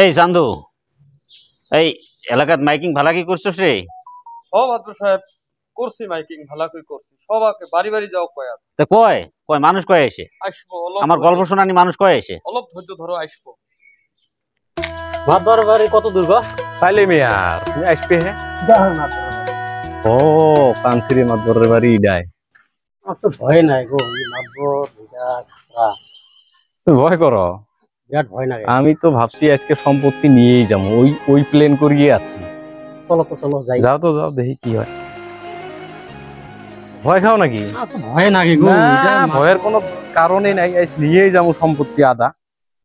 এই চান্দু, এই এলাকাত মাইকিং ভালা কি করছস রে? ও মাদুর সাহেব, করছি মাইকিং ভালাকই করছি, সবাকে বাড়ি বাড়ি যাও কয় আছে। তা কয় কয় মানুষ কয় এসে? আসবো, অলপ আমার গল্প শোনানি মানুষ কয় এসে? অলপ ধৈর্য ধরো, আসবো। মাতবার বাড়ি কত দূর গো? পাইলে মিয়ার তুমি আসবে হে? ও কান্তিরে মাতবরের বাড়ি ইডায়। আমার তো ভয় নাই গো, মাতবর তুমি ভয় করো? বিরাট ভয় লাগে। আমি তো ভাবছি আজকে সম্পত্তি নিয়েই যাবো, ওই প্ল্যান করিয়ে আছি। চলো তো চলো যাই। যাও তো যাও, দেখি কি হয়। ভয় খাও নাকি? ভয় লাগে গো। না, ভয়ের কোনো কারণে নাই, আজ নিয়েই যাবো সম্পত্তি আদা।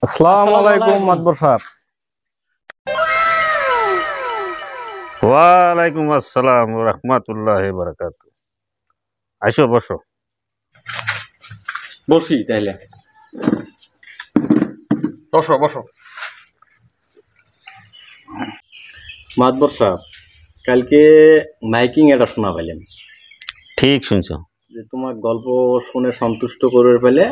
আসসালামু আলাইকুম মাতবর সাহেব। ওয়ালাইকুম আসসালাম ওয়া রাহমাতুল্লাহি ওয়া বারাকাতুহু। আসো বসো। বসি তাইলে। বসো বসো। মাতবর সাহেব, কালকে মাইকিং এটা শোনা পাইলেন? ঠিক শুনছো? যে তোমার গল্প শুনে সন্তুষ্ট করে পেলে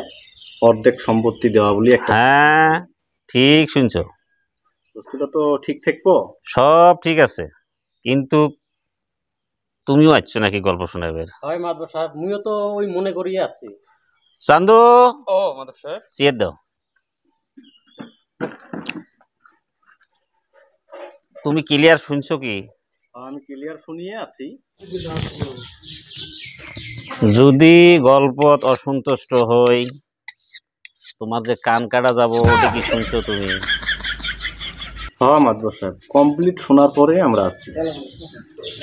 অর্ধেক সম্পত্তি দেওয়া বলি একটা। হ্যাঁ ঠিক শুনছো, বস্তুটা তো ঠিক থাকবো? সব ঠিক আছে, কিন্তু তুমিও আসছো নাকি গল্প শোনাবে? হয় মাদবর সাহেব, মুইও তো ওই মনে করিয়ে আছি। চান্দু, ও মাদুর সাহেব, চেয়ার দাও। তুমি ক্লিয়ার শুনছো কি? আমি ক্লিয়ার শুনিয়ে আছি। যদি গল্পত অসন্তুষ্ট হই, তোমার যে কান কাটা যাবো ওটা কি শুনছো তুমি? হ্যাঁ মাতবর সাহেব, কমপ্লিট শোনার পরে আমরা আছি।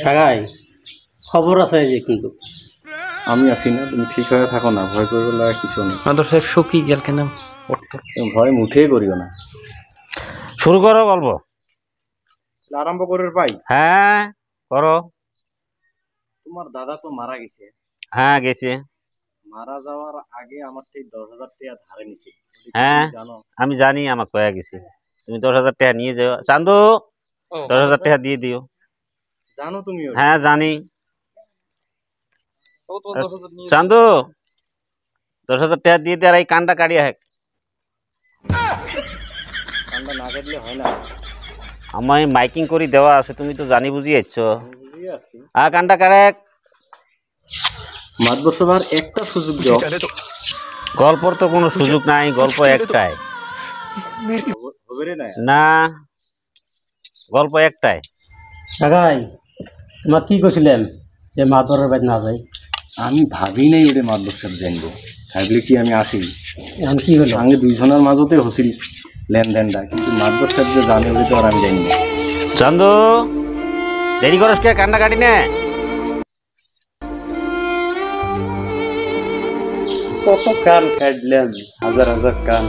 ঢাকাই খবর আছে যে, কিন্তু আমি আছি না, তুমি ঠিক হয়ে থাকো না, ভয় করবে লাগা কিছু নেই। মাদবর সাহেব শুকি গেল কেন? তুমি ভয় মুঠেই করিও না। শুরু করো গল্প। আরম্ভ করে পাই। হ্যাঁ করো। তোমার দাদা তো মারা গেছে। হ্যাঁ গেছে। মারা যাওয়ার আগে আমার ঠিক 10,000 টাকা ধারে নিছে। হ্যাঁ জানো? আমি জানি, আমাকে কয়ে গেছে। তুমি 10,000 টাকা নিয়ে যাও চান্দু, 10,000 টাকা দিয়ে দিও। জানো তুমি? হ্যাঁ জানি। ও তো 10,000 নিয়ে চান্দু, 10,000 টাকা দিয়ে দে, আর এই কানটা কাটিয়ে হাক। ঠান্ডা না কাটলে হয় না। আমায় মাইকিং করে দেওয়া আছে, তুমি তো জানি বুঝি যাচ্ছো। বুঝিয়ে আছি। আর কানটা কারেক। মাতবর সাহেব একটা সুযোগ দাও। গল্পর তো কোনো সুযোগ নাই, গল্প একটাই। হবে রে না? না, গল্প একটাই। ঢাকাই তোমার কি কইছিলেন যে মাদবরের বাড়ি না যাই? আমি ভাবি নাই ওরে মাতবর সাহেব জানবো, ভাবলে কি আমি আসি? এখন কি হলো? সঙ্গে দুইজনের মাঝতে হছিল লেনদেনটা, কিন্তু মাতবর সাহেব যে জানে ওরে তো আর আমি জানি না। চান্দু, দেরি করস কে? কান্না কাটি নে। কত কান কাটলাম, হাজার হাজার কান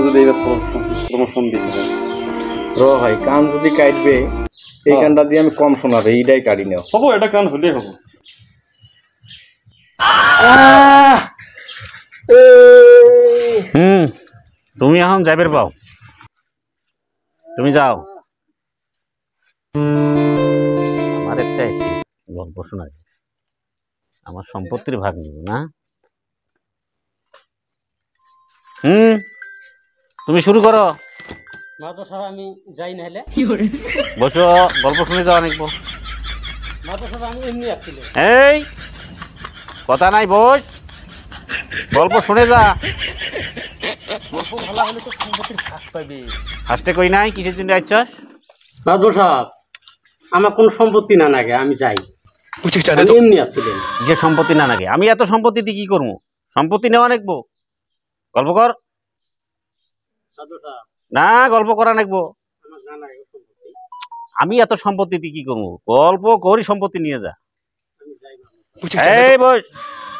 যদি এবার প্রমোশন দিতে র ভাই, কান যদি কাটবে এই কানটা দিয়ে আমি কম শোনাবে, এইটাই কাটি নেও। হবো, এটা কান হলেই হবো। তুমি এখন যাইবের পাও, তুমি যাও। আমার একটা এসে গল্প শোনাবে, আমার সম্পত্তির ভাগ নিব না। তুমি শুরু করো। মাদবর সাহেব আমি যাই না হলে? বসো, গল্প শুনে যাও অনেক। মাদবর সাহেব আমি এমনি আসছিলাম। এই কথা নাই, বস, গল্প শুনে যা। গল্প ভালো হলে তো সম্পত্তির ফাঁস পাবে। ফার্স্টে কই নাই কিসের জন্য আইছস? মাদবর সাহেব আমার কোনো সম্পত্তি না লাগে, আমি যাই। আমি এমনি আসছিলেন। কিসের সম্পত্তি না নাকি? আমি এত সম্পত্তি দিয়ে কি করবো? সম্পত্তি নেওয়া নাকবো, গল্প কর। মাদবর সাহেব না, গল্প করা নাকবো। আমার জানা সম্পত্তি, আমি এত সম্পত্তি দিয়ে কি করবো? গল্প করি, সম্পত্তি নিয়ে যা। আমি যাই না। এই বস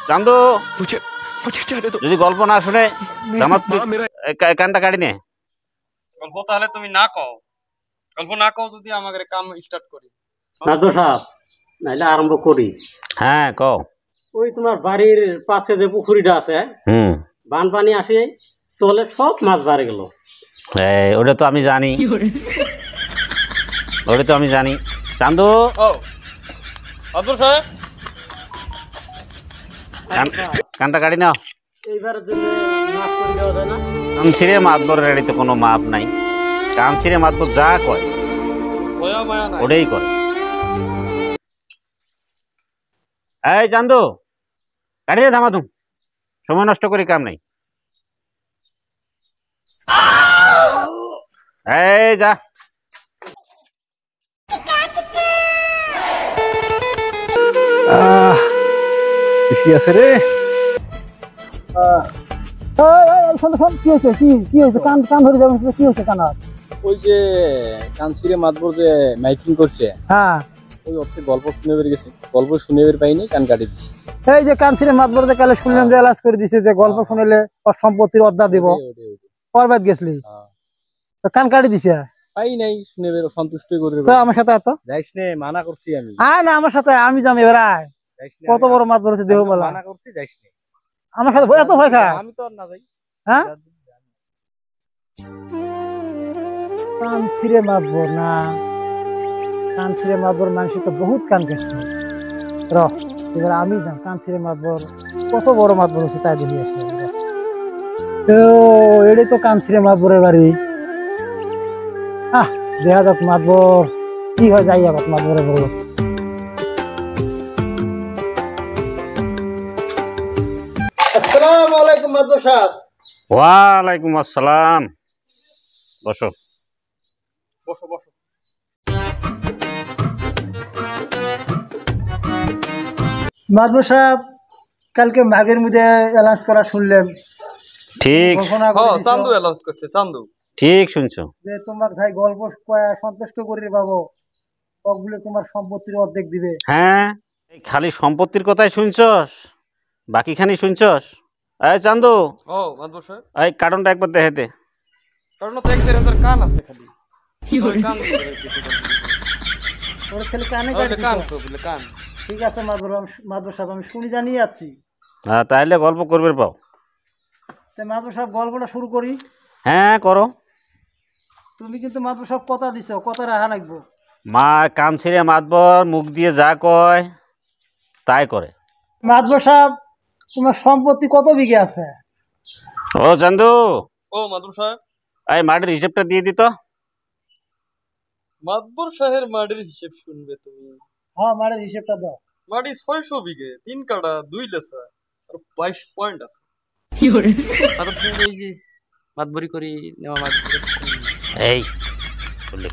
চান্দু, যদি গল্প না শুনে কানটা কাটি নে। গল্প তাহলে তুমি না কও, গল্প না কও যদি আমাদের কাম স্টার্ট করি। মাদবর সাহেব নাইলে আরম্ভ করি। হ্যাঁ কও। ওই তোমার বাড়ির পাশে যে পুকুরিটা আছে, বান পানি আসে, তলে সব মাছ বাড়ে গেল। ওটা তো আমি জানি, ওটা তো আমি জানি। চান্দু, ও মাদুর সাহেব, কানটা কাটি নাও। এইবারের জন্য মাছ করে দেওয়া যায় না? কান ছিঁড়ে মাতবরের এড়িতে কোনো মাপ নাই। কান ছিঁড়ে মাতবর যা কয় দয়া মায়া নাই। ওটাই করে। এই চান্দু, গাড়ি থামা তুমি, সময় নষ্ট করি কাম নাই। এই যা। বেশি আছে রে। শোন কি হয়েছে? কি হয়েছে? কান কান ধরে যাবে, কি হয়েছে কানা? ওই যে কানসিরে মাতবর যে মাইকিং করছে, হ্যাঁ, ওই অর্থে গল্প শুনে বের গেছে, গল্প শুনে বের পাইনি, কান কাটি দিছি। এই যে কানসিরে মাতবর যে কালে শুনলাম যে এলাজ করে দিছে যে গল্প শুনলে ওর সম্পত্তির অর্ধা দিব, পরবাদ গেছলি তো কান কাটি দিছে। পাই নাই, শুনে বের সন্তুষ্ট করে চল আমার সাথে এত যাইস নে, মানা করছি আমি। আয় না আমার সাথে, আমি যাম এবার। আয়, যাইস নে, কত বড় মাতবর আছে দেহ বলা, মানা করছি, যাইস নে। আমার সাথে এত ভয় খা। আমি তো আর না যাই। হ্যাঁ, কান ছিঁড়ে মাতবর না, কান ছিঁড়ে মাতবর মানুষ তো বহুত কান কাটছে। রহ এবার আমি যাম, কান ছিঁড়ে মাতবর কত বড় মাতবর হচ্ছে তাই দেখি আসি। তো এটাই তো কান ছিঁড়ে মাতবরের বাড়ি। দেখা যাক মাতবর কি হয়, যাই আবার মাতবরে বলবো। আসসালামু আলাইকুম মাতবর সাহেব। ওয়ালাইকুম আসসালাম। বসো। বসো বসো। মাতবর সাহেব, কালকে মাঘের মধ্যে অ্যালাউন্স করা শুনলাম, ঠিক ঘোষণা করে হ্যাঁ, দিছো চান্দু অ্যালাউন্স করছে। চান্দু ঠিক শুনছো। যে তোমার ভাই গল্প কয়া সন্তুষ্ট করে পাবো, ওগুলো তোমার সম্পত্তির অর্ধেক দিবে। হ্যাঁ, এই খালি সম্পত্তির কথাই শুনছস, বাকিখানি শুনছস? এই চান্দু, ও মাদবর সাহেব, এই কার্টনটা একবার দেখে দে। কারণ তো 1,500 কান আছে খালি। কান দিতে হবে কিছু করতে। ওর ছেলে কানে তাহলে কাটছে কান তো। তো বলে কান। ঠিক আছে মাদবর সাহেব, আমি শুনি জানিয়ে যাচ্ছি। হ্যাঁ, তাহলে গল্প করবে পাও। তো মাদবর সাহেব গল্পটা শুরু করি। হ্যাঁ করো। তুমি কিন্তু মাদবর সাহেব কথা দিছো, কথা রাখা লাগবো। মা কান ছিঁড়ে মাতবর মুখ দিয়ে যা কয় তাই করে। মাদবর সাহেব, তোমার সম্পত্তি কত বিঘে আছে? ও চান্দু, ও মাদবর সাহেব, এই মাটির হিসেবটা দিয়ে দিত। মাদবর সাহেবের মাটির হিসেব শুনবে তুমি? হ্যাঁ, মারের হিসেবটা দাও। মাটি 600 বিঘে, 3 কাঠা, 2 লেসা আর 22 পয়েন্ট আছে। মাদবর সাহেব এই যে মাতবরি করি নেওয়া মাছ এই বললে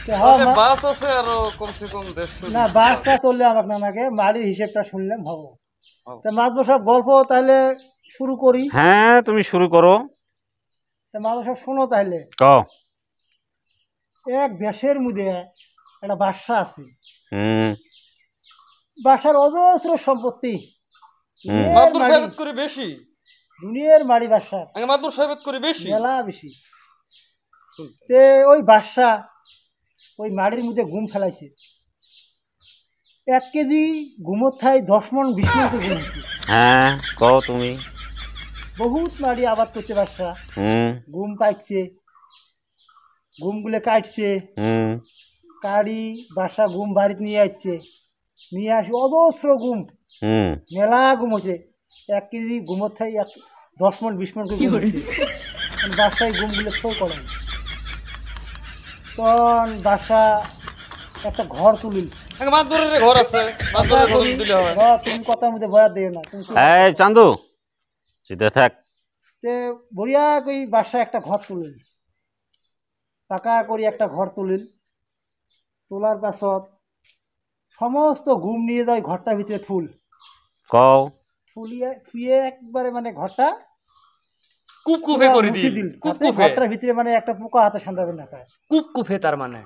তো হ্যাঁ, তাহলে বাস আছে আরো কমসে কম 150। না বাসটা চললে আমার নানাকে মারির হিসেবটা শুনলাম ভাবো। হ্যাঁ। তো মাদবর সাহেব গল্প তাহলে শুরু করি। হ্যাঁ তুমি শুরু করো। তো মাদবর সাহেব শোনো তাহলে। কও। এক দেশের মধ্যে একটা বাদশা আছে, হুম বাদশার অজস্র সম্পত্তি, দুনিয়ার মাদবর মাড়ি, সাহেব করে বেশি। দুনিয়ার মাড়ি বাদশার আগে মাদবর সাহেব করে বেশি। মেলা বেশি। তে ওই বাদশা ওই মাড়ির মধ্যে ঘুম ফেলাইছে। 1 কেজি ঘুমোর ঠাই 10 মণ 20 মণ করে ঘুম হচ্ছে। হ্যাঁ কও তুমি। বহুত মাড়ি আবাদ করছে বাদশা, হুম ঘুম পাইছে, ঘুমগুলো কাটছে, হুম কাড়ি বাদশা ঘুম বাড়িতে নিয়ে আসছে, নিয়ে আসি অজস্র ঘুম, হুম মেলা ঘুম হচ্ছে। 1 কেজি ঘুমোর ঠাই 10 মণ 20 মণ করে ঘুম হচ্ছে। বাদশায় ঘুমগুলো সই করেন, তখন বাদশা একটা ঘর তুলিল। আগে মাদবরের ঘর আছে, মাদবরের ঘর দিলে হয়। তুমি কথার মধ্যে বয়াত দিও না, তুমি চুপ। এই চান্দু সিধে থাক। তে বড়িয়া কই বাদশা একটা ঘর তুলিল, পাকা করি একটা ঘর তুলিল। তোলার পাছত সমস্ত ঘুম নিয়ে যায় ঘরটার ভিতরে থুল, কও। থুয়ে একবারে মানে ঘরটা কুপকুপে করে মুছে দিল। দিল। কুপকুপে, ঘরটার ভিতরে মানে একটা পোকা হাতে সান্দাবে না পায়। কুপকুপে তার মানে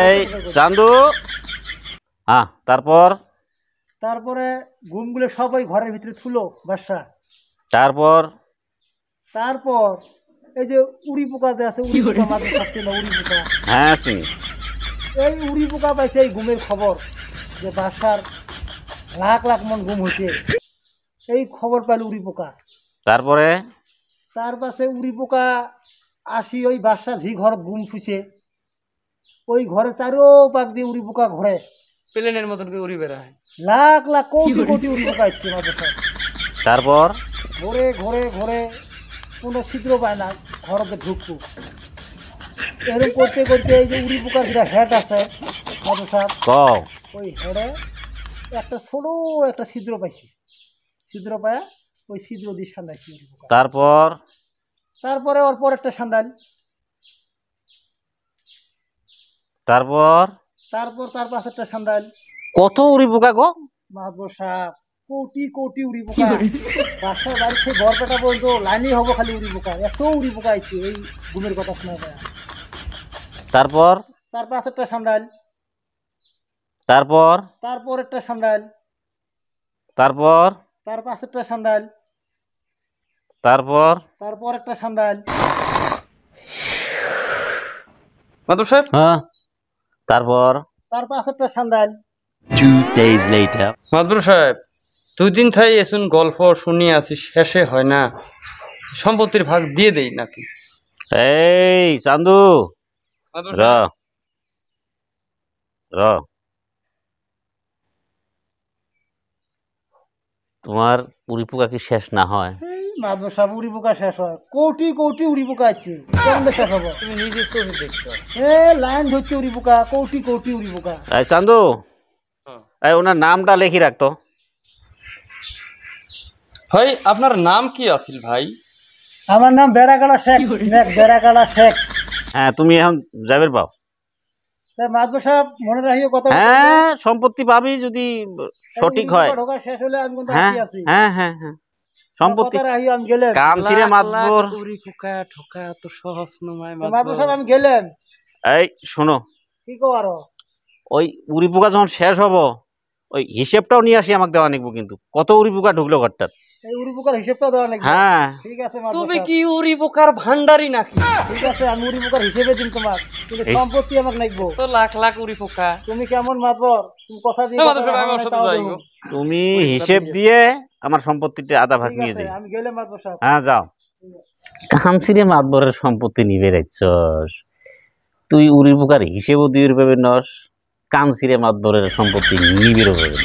এই চান্দু, হ্যাঁ তারপর তারপরে ঘুমগুলো সবাই ঘরের ভিতরে থুলো বাদশা। তারপর তারপর এই যে উড়ি পোকা যে আছে, উড়ি পোকা মাঝে থাকছে না, উড়ি পোকা, হ্যাঁ চিনি। এই উড়ি পোকা পাইছে এই ঘুমের খবর যে বাদশার লাখ লাখ মন ঘুম হয়েছে, এই খবর পাইল উড়ি পোকা। তারপরে তার পাশে উড়ি পোকা আসি ওই বাদশা ঝি ঘর ঘুম শুছে, ওই ঘরে চারো পাক দিয়ে উড়ি পোকা ঘরে প্লেনের মতন করে উড়ি বেড়ায়। লাখ লাখ কোটি কোটি উড়ি পোকা আসছে মাদ্রাসায়। তারপর ঘরে ঘরে ঘরে কোনো ছিদ্র পায় না ঘরতে ঢুকবো। এরকম করতে করতে এই যে উড়ি পোকার যেটা হেড আছে মাদুর সাহেব, কও ওই হেডে একটা ছোট একটা ছিদ্র পাইছি। ছিদ্র পায় ওই ছিদ্র দিয়ে সান্দাইছি উড়ি পোকা। তারপর তারপরে ওর পর একটা সান্দাল, তারপর তারপর তার পাশে একটা সান্দাল। কত উড়ি পোকা গো? মাদুর সাহেব কোটি কোটি উড়ি পোকা, বাসার বাড়ি সেই গড়পেটা পর্যন্ত লাইনই হবো খালি উড়ি পোকা, এত উড়ি পোকা আইছে এই ঘুমের কথা শোনা যায়। তারপর তার পাশে একটা সান্দাল, তারপর তারপর একটা সান্দাল, তারপর তার পাশে একটা সান্দাল, তারপর তারপর একটা সান্দাল। মাদুর সাহেব হ্যাঁ তারপর তার পাশে একটা সান্দাল। 2 days later. মাদুর সাহেব 2 দিন থাই এসুন গল্প শুনিয়ে আছি, শেষে হয় না। সম্পত্তির ভাগ দিয়ে দেই নাকি? এই চান্দু মাদুর র সাহেব, র তোমার উড়ি পোকা কি শেষ না হয়? এই মাদুর সাহেব উড়ি পোকা শেষ হয়, কোটি কোটি উড়ি পোকা আছে, কেমন শেষ হবো? তুমি নিজে চোখে দেখছো। এ লাইন ধরছে উড়ি পোকা, কোটি কোটি উড়ি পোকা। এই চান্দু হ্যাঁ। এই ওনার নামটা লিখি রাখতো। ভাই আপনার নাম কি আছিল ভাই? আমার নাম বেড়াকাড়া শেখ, বেড়াকাড়া শেখ। হ্যাঁ তুমি এখন যাবের পাও। মাদুর সাহেব মনে রাখিও কথা। হ্যাঁ সম্পত্তি পাবি যদি সঠিক হয়। ঢোকা শেষ হলে আমি কিন্তু হ্যাঁ রাজি আছি। হ্যাঁ হ্যাঁ হ্যাঁ সম্পত্তি কথা রাখিও, আমি গেলাম। কান ছিঁড়ে মাতবর। উড়ি পোকা ঠোকা এত সহজ নয় মাদুর সাহেব আমি গেলাম। এই শোনো, কি কো আরো? ওই উড়ি পোকা যখন শেষ হবো ওই হিসেবটাও নিয়ে আসি আমাকে দেওয়া নিকবো, কিন্তু কত উড়ি পোকা ঢুকলো ঘরটার। এই উড়ি পোকার হিসেবটা দেওয়া নাকি? হ্যাঁ ঠিক আছে মাদুর তুমি সাহেব, কি উড়ি পোকার ভান্ডারি নাকি? ঠিক আছে আমি উড়ি পোকার হিসেবে দিন তোমার, কিন্তু সম্পত্তি আমাকে নাকবো। তো লাখ লাখ উড়ি পোকা। তুমি কেমন মাতবর, তুমি কথা দিয়ে মাদুর সাহেব আমি ওর সাথে যাইবো। তুমি হিসেব দিয়ে আমার সম্পত্তিটা আধা ভাগ ঠিক নিয়ে আছে যাই। আমি গেলাম মাতবর সাহেব। হ্যাঁ যাও। কান ছিঁড়ে মাতবরের সম্পত্তি নিবে রাখছস, তুই উড়ি পোকার হিসেবও দিয়ে পাবে নস, কান ছিঁড়ে মাতবরের সম্পত্তি নিবিড়ও পাবে।